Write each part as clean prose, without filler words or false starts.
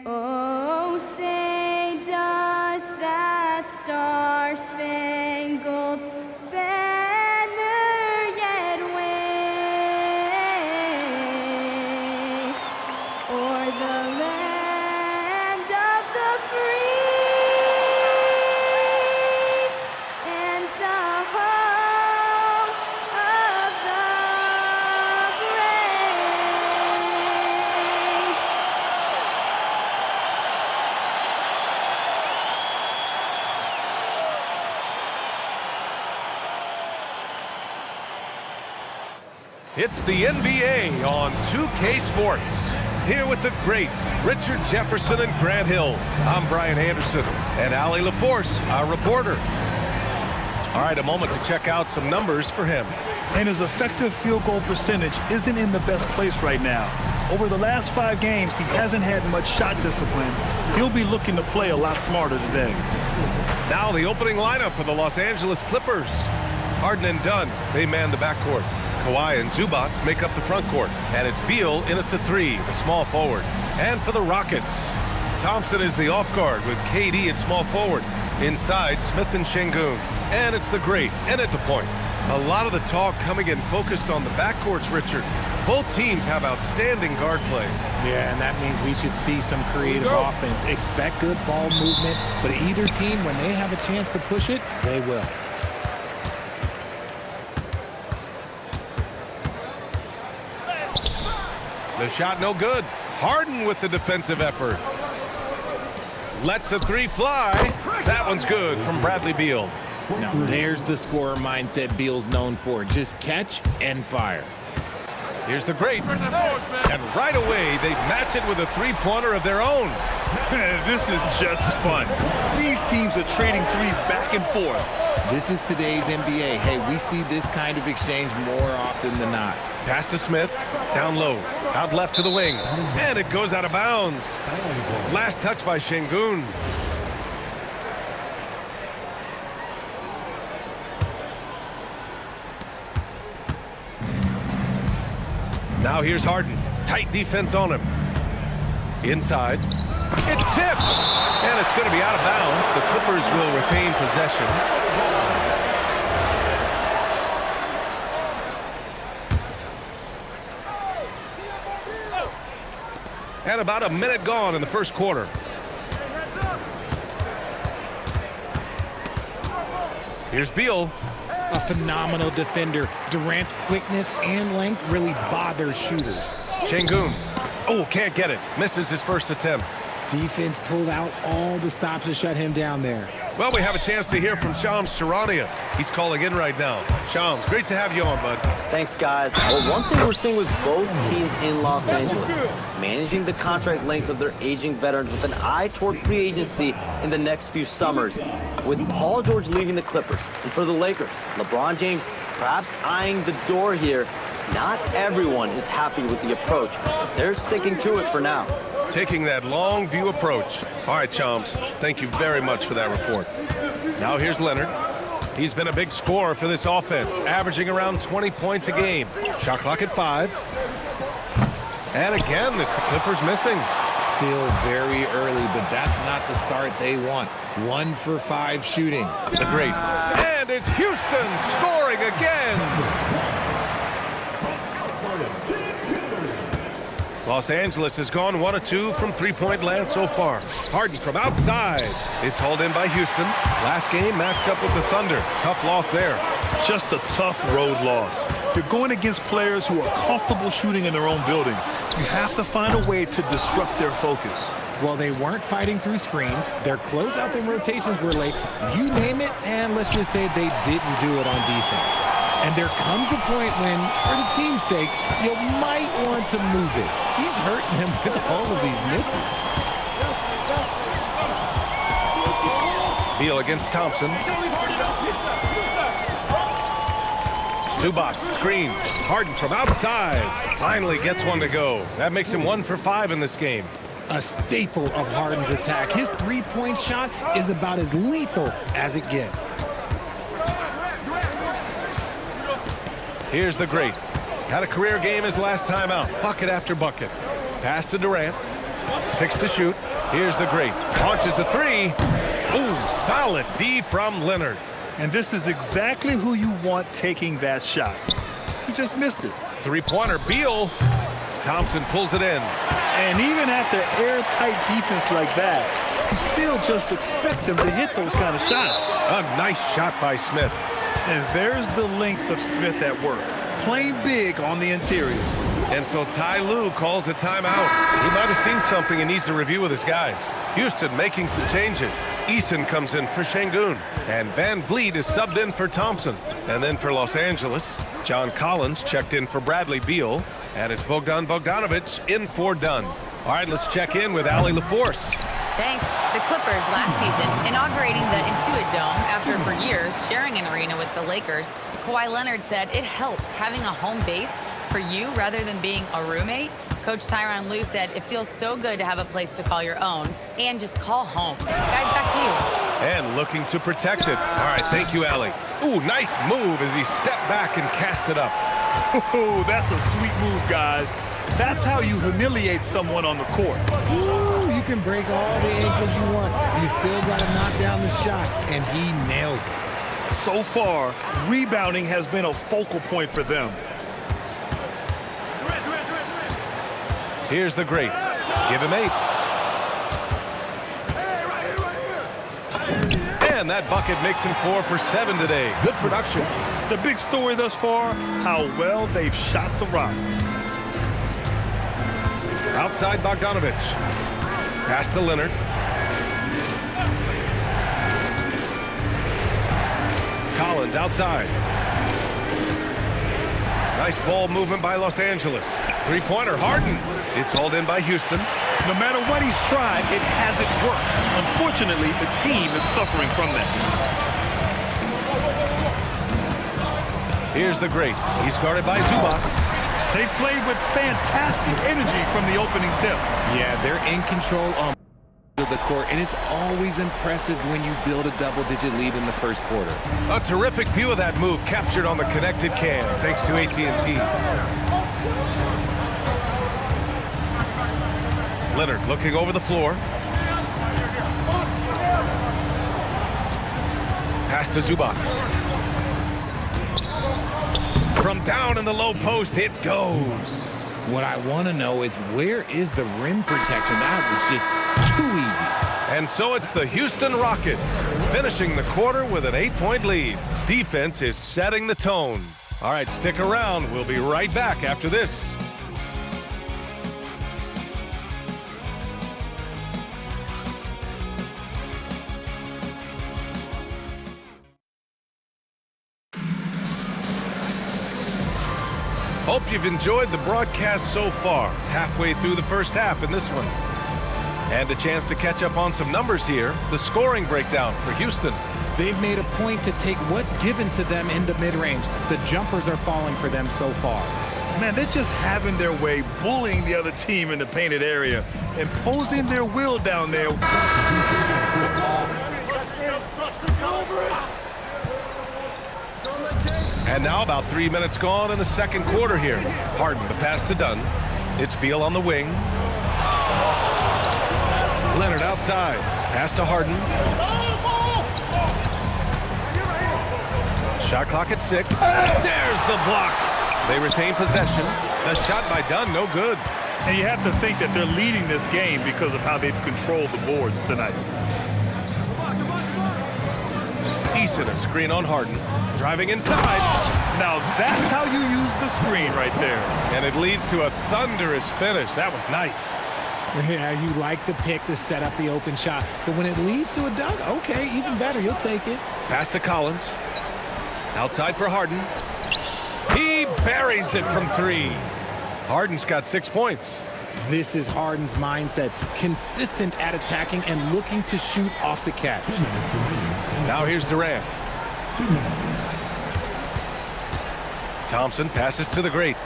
Oh, say does that star-spangled banner yet wave o'er the land of the free and the home of the brave. It's the NBA on 2K Sports. Here with the greats, Richard Jefferson and Grant Hill. I'm Brian Anderson, and Allie LaForce, our reporter. All right, a moment to check out some numbers for him. And his effective field goal percentage isn't in the best place right now. Over the last 5 games, he hasn't had much shot discipline. He'll be looking to play a lot smarter today. Now the opening lineup for the Los Angeles Clippers. Harden and Dunn, they man the backcourt. Kawhi and Zubac make up the front court. And it's Beal in at the 3, the small forward. And for the Rockets, Thompson is the off guard with KD at small forward. Inside, Smith and Şengün. And it's the great and at the point. A lot of the talk coming in focused on the backcourts, Richard. Both teams have outstanding guard play. Yeah, and that means we should see some creative offense. Expect good ball movement, but either team, when they have a chance to push it, they will. The shot no good. Harden with the defensive effort. Lets the 3 fly. That one's good from Bradley Beal. Now, there's the scorer mindset Beal's known for. Just catch and fire. Here's the great. And right away, they match it with a 3-pointer of their own. This is just fun. These teams are trading threes back and forth. This is today's NBA. Hey, we see this kind of exchange more often than not. Pass to Smith. Down low. Out left to the wing. And it goes out of bounds. Last touch by Şengün. Now here's Harden. Tight defense on him. Inside. It's tipped. And it's going to be out of bounds. The Clippers will retain possession. And about a minute gone in the first quarter. Here's Beal. A phenomenal defender. Durant's quickness and length really bothers shooters. Şengün. Oh, can't get it. Misses his first attempt. Defense pulled out all the stops to shut him down there. Well, we have a chance to hear from Shams Charania. He's calling in right now. Shams, great to have you on, bud. Thanks, guys. Well, one thing we're seeing with both teams in Los Angeles, managing the contract lengths of their aging veterans with an eye toward free agency in the next few summers. With Paul George leaving the Clippers, and for the Lakers, LeBron James perhaps eyeing the door here, not everyone is happy with the approach. They're sticking to it for now. Taking that long view approach. All right, Shams, thank you very much for that report. Now here's Leonard. He's been a big scorer for this offense, averaging around 20 points a game. Shot clock at 5. And again, it's the Clippers missing. Still very early, but that's not the start they want. 1 for 5 shooting. The great. And it's Houston scoring again. Los Angeles has gone 1 of 2 from 3-point land so far. Harden from outside. It's hauled in by Houston. Last game matched up with the Thunder. Tough loss there. Just a tough road loss. You're going against players who are comfortable shooting in their own building. You have to find a way to disrupt their focus. Well, they weren't fighting through screens. Their closeouts and rotations were late. You name it, and let's just say they didn't do it on defense. And there comes a point when, for the team's sake, you might want to move it. He's hurting them with all of these misses. Beal against Thompson. Zubac screen. Harden from outside. Finally gets one to go. That makes him 1 for 5 in this game. A staple of Harden's attack. His three-point shot is about as lethal as it gets. Here's the great. Had a career game his last time out. Bucket after bucket. Pass to Durant. 6 to shoot. Here's the great. Launches a 3. Ooh, solid D from Leonard. And this is exactly who you want taking that shot. He just missed it. Three-pointer, Beal. Thompson pulls it in. And even after airtight defense like that, you still just expect him to hit those kind of shots. A nice shot by Smith. And there's the length of Smith at work, playing big on the interior. And so Ty Lue calls a timeout. He might have seen something and needs to review with his guys. Houston making some changes. Eason comes in for Şengün. And Van Vliet is subbed in for Thompson. And then for Los Angeles, John Collins checked in for Bradley Beal. And it's Bogdan Bogdanović in for Dunn. All right, let's check in with Allie LaForce. Thanks. The Clippers last season inaugurating the Intuit Dome after for years sharing an arena with the Lakers. Kawhi Leonard said it helps having a home base for you rather than being a roommate. Coach Tyronn Lue said it feels so good to have a place to call your own and just call home. Guys, back to you. And looking to protect it. All right, thank you, Allie. Ooh, nice move as he stepped back and cast it up. Oh, that's a sweet move, guys. That's how you humiliate someone on the court. Ooh, you can break all the ankles you want. You still got to knock down the shot, and he nails it. So far, rebounding has been a focal point for them. Here's the great. Give him 8. And that bucket makes him 4 for 7 today. Good production. The big story thus far, how well they've shot the rock. Outside Bogdanović. Pass to Leonard. Collins outside. Nice ball movement by Los Angeles. Three-pointer, Harden. It's hauled in by Houston. No matter what he's tried, it hasn't worked. Unfortunately, the team is suffering from that. Here's the great. He's guarded by Zubac. They played with fantastic energy from the opening tip. Yeah, they're in control on the court, and it's always impressive when you build a double-digit lead in the first quarter. A terrific view of that move captured on the connected cam, thanks to AT&T. Leonard looking over the floor. Pass to Zubac. From down in the low post, it goes. What I want to know is where is the rim protection? That was just too easy. And so it's the Houston Rockets finishing the quarter with an 8-point lead. Defense is setting the tone. All right, stick around. We'll be right back after this. Hope you've enjoyed the broadcast so far, halfway through the first half in this one. And a chance to catch up on some numbers here, the scoring breakdown for Houston. They've made a point to take what's given to them in the mid-range. The jumpers are falling for them so far. Man, they're just having their way, bullying the other team in the painted area, imposing their will down there. And now about 3 minutes gone in the second quarter here. Harden, the pass to Dunn. It's Beal on the wing. Leonard outside. Pass to Harden. Shot clock at 6. There's the block. They retain possession. The shot by Dunn, no good. And you have to think that they're leading this game because of how they've controlled the boards tonight. Eason, a screen on Harden. Driving inside. Now that's how you use the screen right there. And it leads to a thunderous finish. That was nice. Yeah, you like the pick to set up the open shot. But when it leads to a dunk, okay, even better. You'll take it. Pass to Collins. Outside for Harden. He buries it from 3. Harden's got 6 points. This is Harden's mindset. Consistent at attacking and looking to shoot off the catch. Now here's Durant. Thompson passes to the great.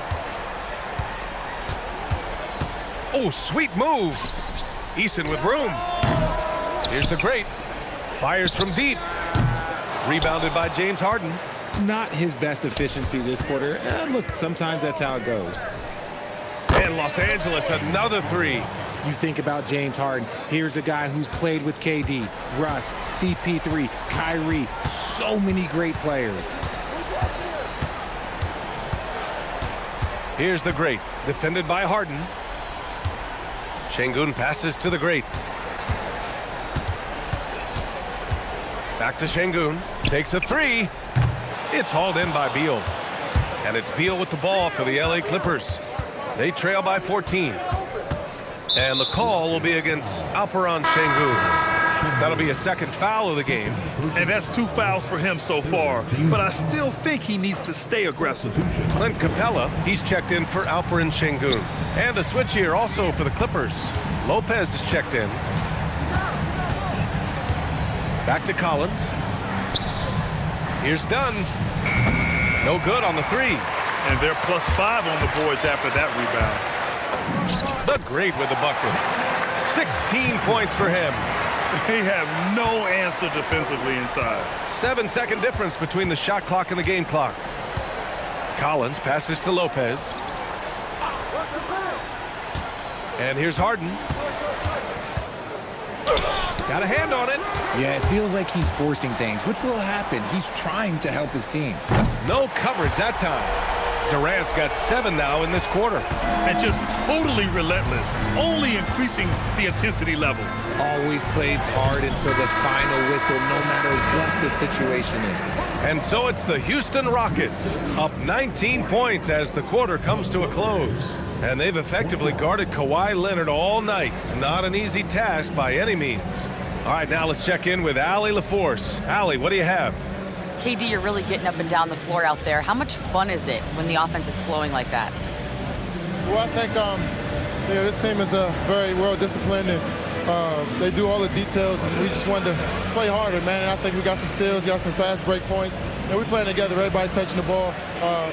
Oh, sweet move. Eason with room. Here's the great. Fires from deep. Rebounded by James Harden. Not his best efficiency this quarter. Look, sometimes that's how it goes. And Los Angeles, another 3. You think about James Harden. Here's a guy who's played with KD, Russ, CP3, Kyrie, so many great players. Here's the great, defended by Harden. Şengün passes to the great. Back to Şengün, takes a three. It's hauled in by Beal. And it's Beal with the ball for the LA Clippers. They trail by 14. And the call will be against Alperen Şengün. That'll be a second foul of the game. And that's 2 fouls for him so far. But I still think he needs to stay aggressive. Clint Capella, he's checked in for Alperen Şengün. And a switch here also for the Clippers. Lopez is checked in. Back to Collins. Here's Dunn. No good on the three. And they're +5 on the boards after that rebound. The great with the bucket. 16 points for him. They have no answer defensively inside. 7-second difference between the shot clock and the game clock. Collins passes to Lopez. And here's Harden. Got a hand on it. Yeah, it feels like he's forcing things, which will happen. He's trying to help his team. No coverage that time. Durant's got 7 now in this quarter. And just totally relentless, only increasing the intensity level. Always plays hard until the final whistle, no matter what the situation is. And so it's the Houston Rockets, up 19 points as the quarter comes to a close. And they've effectively guarded Kawhi Leonard all night. Not an easy task by any means. All right, now let's check in with Allie LaForce. Allie, what do you have? KD, you're really getting up and down the floor out there. How much fun is it when the offense is flowing like that? Well, I think this team is very well disciplined, and they do all the details, and we just wanted to play harder, man. And I think we got some steals, got some fast break points, and we're playing together, everybody touching the ball.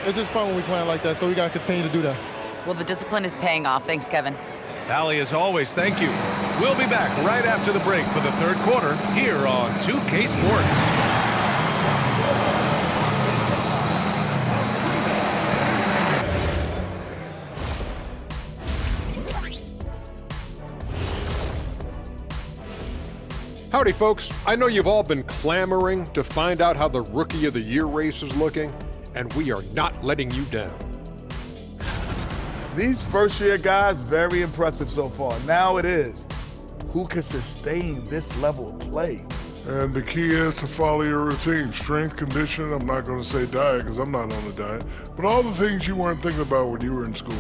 It's just fun when we playing like that, so we got to continue to do that. Well, the discipline is paying off. Thanks, Kevin. Allie, as always, thank you. We'll be back right after the break for the third quarter here on 2K Sports. Howdy, folks. I know you've all been clamoring to find out how the Rookie of the Year race is looking, and we are not letting you down. These first-year guys, very impressive so far. Now it is, who can sustain this level of play? And the key is to follow your routine. Strength, conditioning, I'm not going to say diet because I'm not on a diet, but all the things you weren't thinking about when you were in school.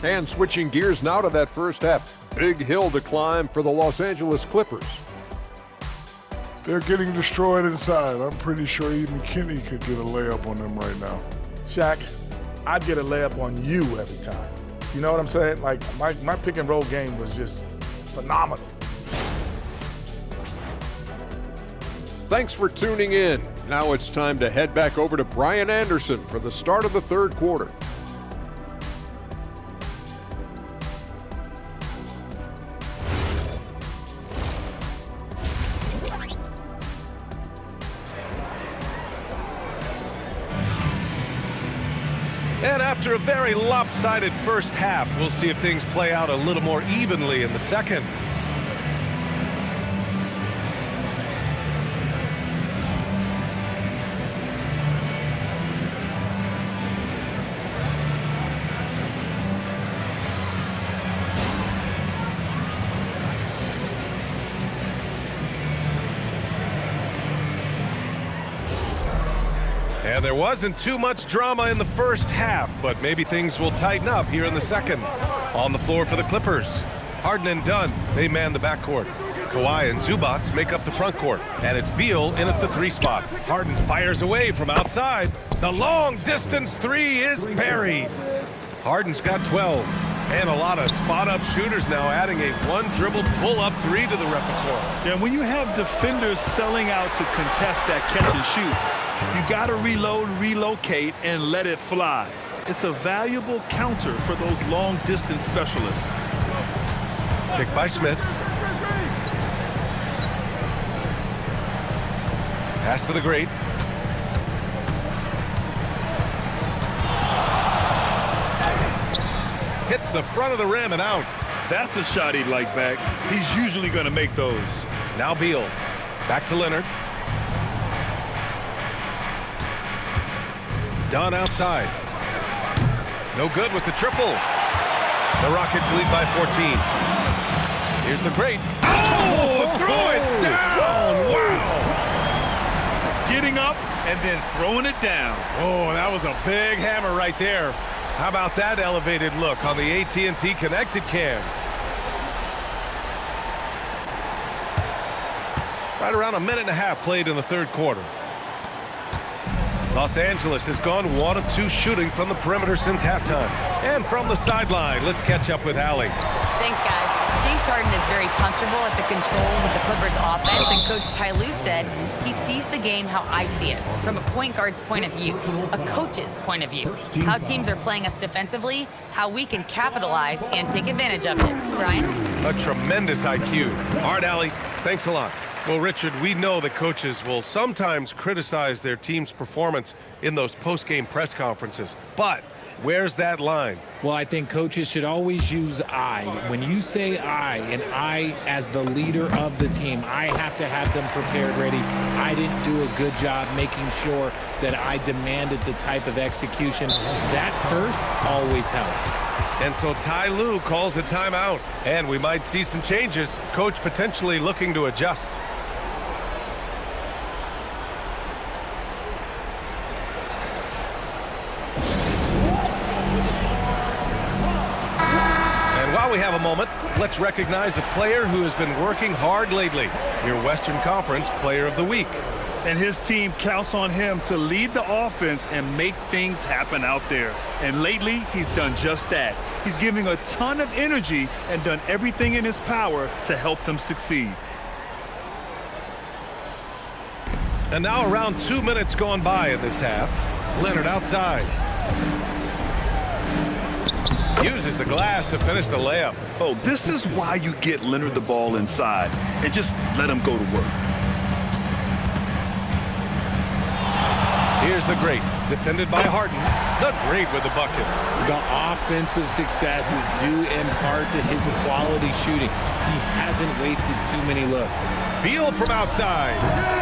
And switching gears now to that first half. Big hill to climb for the Los Angeles Clippers. They're getting destroyed inside. I'm pretty sure even Kenny could get a layup on them right now. Shaq, I'd get a layup on you every time. You know what I'm saying? Like, my pick and roll game was just phenomenal. Thanks for tuning in. Now it's time to head back over to Brian Anderson for the start of the third quarter. And after a very lopsided first half, we'll see if things play out a little more evenly in the second. And there wasn't too much drama in the first half, but maybe things will tighten up here in the second. On the floor for the Clippers, Harden and Dunn, they man the backcourt. Kawhi and Zubac make up the front court, and it's Beal in at the 3 spot. Harden fires away from outside. The long-distance three is buried. Harden's got 12, and a lot of spot-up shooters now, adding a one-dribble pull-up three to the repertoire. And when you have defenders selling out to contest that catch and shoot, you got to reload, relocate, and let it fly. It's a valuable counter for those long-distance specialists. Pick by Smith. Pass to the great. Hits the front of the rim and out. That's a shot he'd like back. He's usually going to make those. Now Beal. Back to Leonard. Dunn outside. No good with the triple. The Rockets lead by 14. Here's the great. Oh, throw it down. Wow. Getting up and then throwing it down. Oh, that was a big hammer right there. How about that elevated look on the AT&T Connected Cam? Right around a minute and a half played in the third quarter. Los Angeles has gone 1 of 2 shooting from the perimeter since halftime. And from the sideline, let's catch up with Allie. Thanks, guys. James Harden is very comfortable at the controls of the Clippers offense, and Coach Ty Lue said he sees the game how I see it, from a point guard's point of view, a coach's point of view, how teams are playing us defensively, how we can capitalize and take advantage of it. Brian? A tremendous IQ. All right, Allie, thanks a lot. Well, Richard, we know that coaches will sometimes criticize their team's performance in those post-game press conferences, but where's that line? Well, I think coaches should always use I. When you say I, and I as the leader of the team, I have to have them prepared, ready. I didn't do a good job making sure that I demanded the type of execution. That first always helps. And so Ty Lue calls a timeout, and we might see some changes. Coach potentially looking to adjust. While we have a moment, let's recognize a player who has been working hard lately. Your Western Conference Player of the Week. And his team counts on him to lead the offense and make things happen out there. And lately, he's done just that. He's giving a ton of energy and done everything in his power to help them succeed. And now around 2 minutes gone by in this half. Leonard outside. Uses the glass to finish the layup. Oh, this is why you get Leonard the ball inside and just let him go to work. Here's the great, defended by Harden. The great with the bucket. The offensive success is due in part to his quality shooting. He hasn't wasted too many looks. Beal from outside.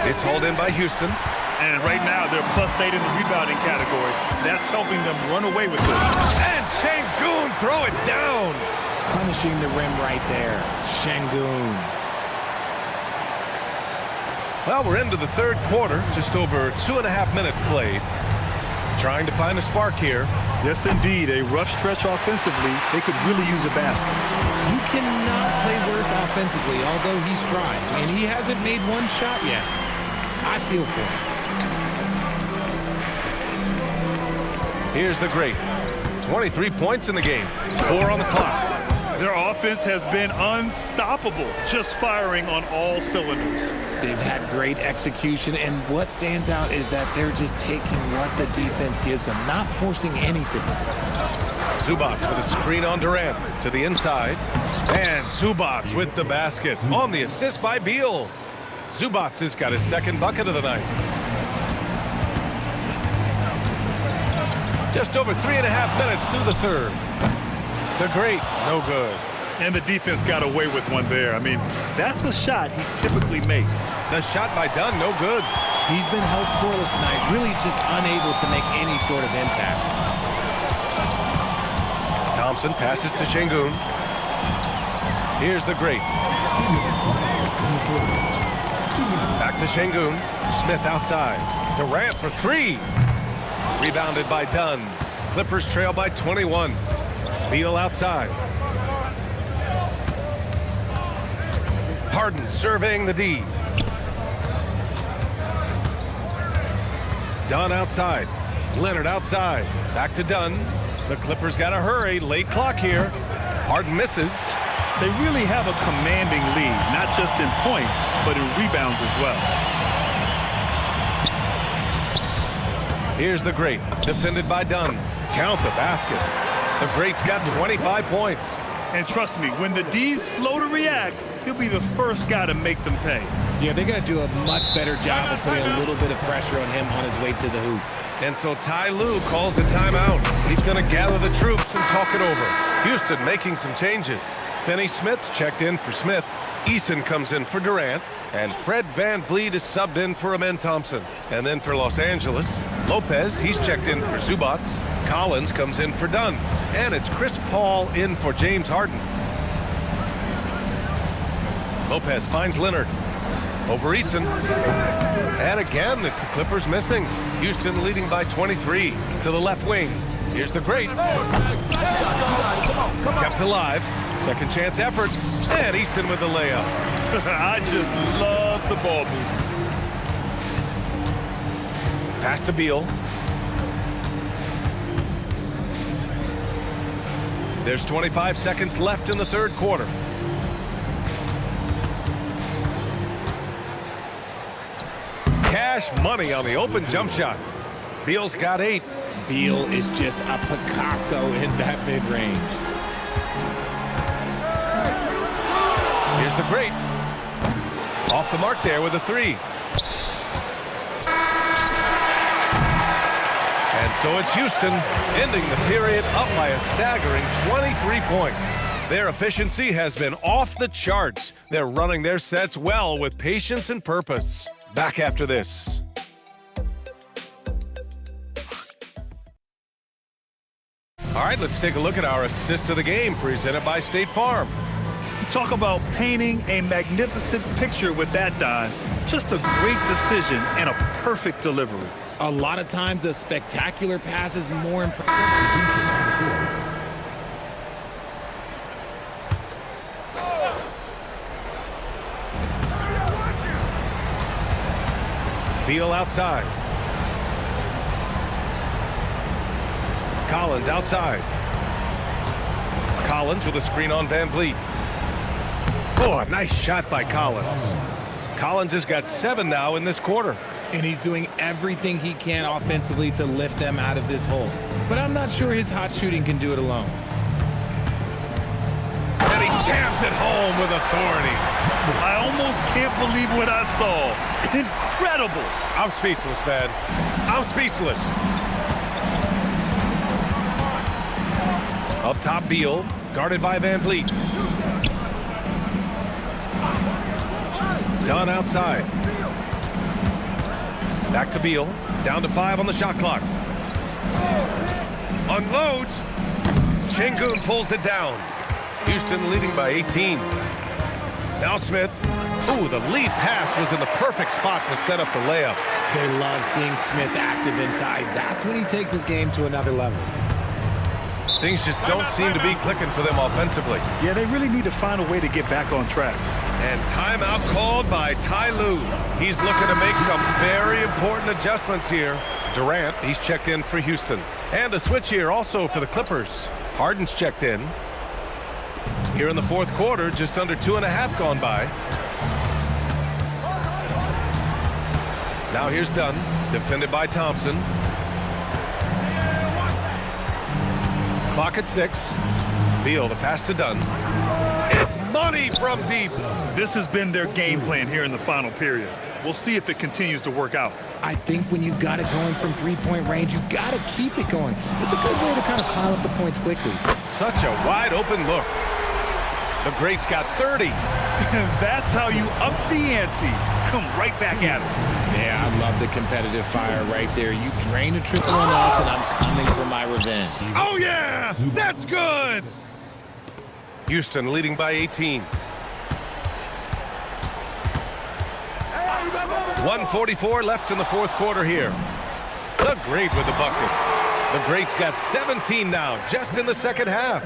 It's hauled in by Houston. And right now, they're +8 in the rebounding category. That's helping them run away with this. And Şengün throw it down. Punishing the rim right there. Şengün. Well, we're into the third quarter. Just over 2.5 minutes played. Trying to find a spark here. Yes, indeed. A rough stretch offensively. They could really use a basket. You cannot play worse offensively, although he's trying. And he hasn't made one shot yet. I feel for him. Here's the great. 23 points in the game. 4 on the clock. Their offense has been unstoppable, just firing on all cylinders. They've had great execution, and what stands out is that they're just taking what the defense gives them, not forcing anything. Zubac with a screen on Durant to the inside. And Zubac with the basket on the assist by Beal. Zubac has got his second bucket of the night. Just over 3.5 minutes through the third. The great, no good. And the defense got away with one there. I mean, that's a shot he typically makes. The shot by Dunn, no good. He's been held scoreless tonight, really just unable to make any sort of impact. Thompson passes to Şengün. Here's the great. Back to Şengün. Smith outside. Durant for 3. Rebounded by Dunn. Clippers trail by 21. Beal outside. Harden surveying the D. Dunn outside. Leonard outside. Back to Dunn. The Clippers got to hurry. Late clock here. Harden misses. They really have a commanding lead, not just in points, but in rebounds as well. Here's the great, defended by Dunn. Count the basket. The great's got 25 points. And trust me, when the D's slow to react, he'll be the first guy to make them pay. Yeah, they're going to do a much better job of putting a little bit of pressure on him on his way to the hoop. And so Ty Lue calls the timeout. He's going to gather the troops and talk it over. Houston making some changes. Finney Smith's checked in for Smith. Eason comes in for Durant. And Fred VanVleet is subbed in for Amen Thompson. And then for Los Angeles, Lopez, he's checked in for Zubats. Collins comes in for Dunn. And it's Chris Paul in for James Harden. Lopez finds Leonard. Over Easton. And again, it's the Clippers missing. Houston leading by 23 to the left wing. Here's the great. Kept alive. Second chance effort. And Easton with the layup. I just love the ball movement. Pass to Beal. There's 25 seconds left in the third quarter. Cash money on the open jump shot. Beal's got 8. Beal is just a Picasso in that mid-range. Here's the great. Off the mark there with a 3. And so it's Houston ending the period up by a staggering 23 points. Their efficiency has been off the charts. They're running their sets well with patience and purpose. Back after this. All right, let's take a look at our assist of the game presented by State Farm. Talk about painting a magnificent picture with that, Don. Just a great decision and a perfect delivery. A lot of times a spectacular pass is more impressive. Beal outside. Collins outside. Collins with a screen on VanVleet. Oh, a nice shot by Collins. Collins has got 7 now in this quarter. And he's doing everything he can offensively to lift them out of this hole. But I'm not sure his hot shooting can do it alone. And he jams it home with authority. I almost can't believe what I saw. Incredible. I'm speechless, man. I'm speechless. Up top, Beal, guarded by VanVleet. Dunn outside. Back to Beal. Down to 5 on the shot clock. Unloads. Şengün pulls it down. Houston leading by 18. Now Smith. Ooh, the lead pass was in the perfect spot to set up the layup. They love seeing Smith active inside. That's when he takes his game to another level. Things just don't seem to be clicking for them offensively. Yeah, they really need to find a way to get back on track. And timeout called by Ty Lue. He's looking to make some very important adjustments here. Durant, he's checked in for Houston. And a switch here also for the Clippers. Harden's checked in. Here in the fourth quarter, just under 2.5 gone by. Now here's Dunn, defended by Thompson. Clock at 6. Beal, the pass to Dunn. It's money from deep. This has been their game plan here in the final period. We'll see if it continues to work out. I think when you've got it going from three-point range, you got to keep it going. It's a good way to kind of pile up the points quickly. Such a wide open look. The great's got 30. That's how you up the ante. Come right back at it. Yeah, I love the competitive fire right there. You drain a triple on us, and I'm coming for my revenge. Oh, yeah! That's good! Houston leading by 18. 1:44 left in the fourth quarter here. The great with the bucket. The great's got 17 now, just in the second half.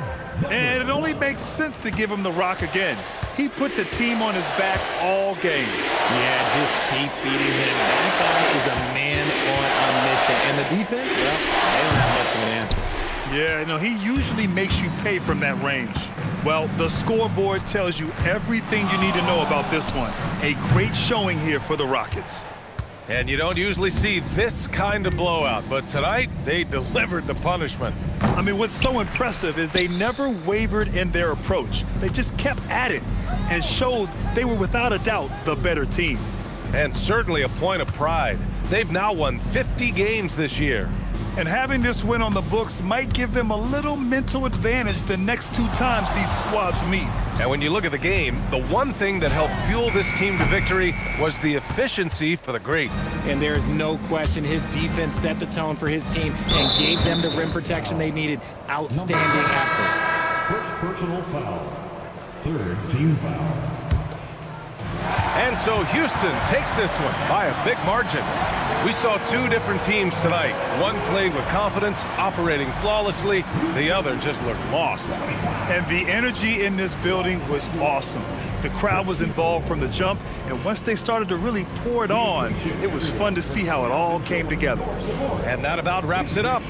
And it only makes sense to give him the rock again. He put the team on his back all game. Yeah, just keep feeding him. That guy is a man on a mission. And the defense, well, they don't have much of an answer. Yeah, no, he usually makes you pay from that range. Well, the scoreboard tells you everything you need to know about this one. A great showing here for the Rockets. And you don't usually see this kind of blowout, but tonight they delivered the punishment. I mean, what's so impressive is they never wavered in their approach. They just kept at it and showed they were without a doubt the better team. And certainly a point of pride. They've now won 50 games this year. And having this win on the books might give them a little mental advantage the next 2 times these squads meet. And when you look at the game, the one thing that helped fuel this team to victory was the efficiency for the great. And there's no question his defense set the tone for his team and gave them the rim protection they needed. Outstanding effort. First personal foul. Third team foul. And so Houston takes this one by a big margin. We saw 2 different teams tonight. One played with confidence, operating flawlessly. The other just looked lost. And the energy in this building was awesome. The crowd was involved from the jump, and once they started to really pour it on, it was fun to see how it all came together. And that about wraps it up.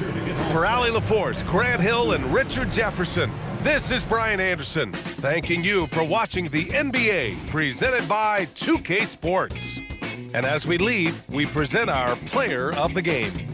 For Allie LaForce, Grant Hill, and Richard Jefferson, this is Brian Anderson, thanking you for watching the NBA, presented by 2K Sports. And as we leave, we present our player of the game.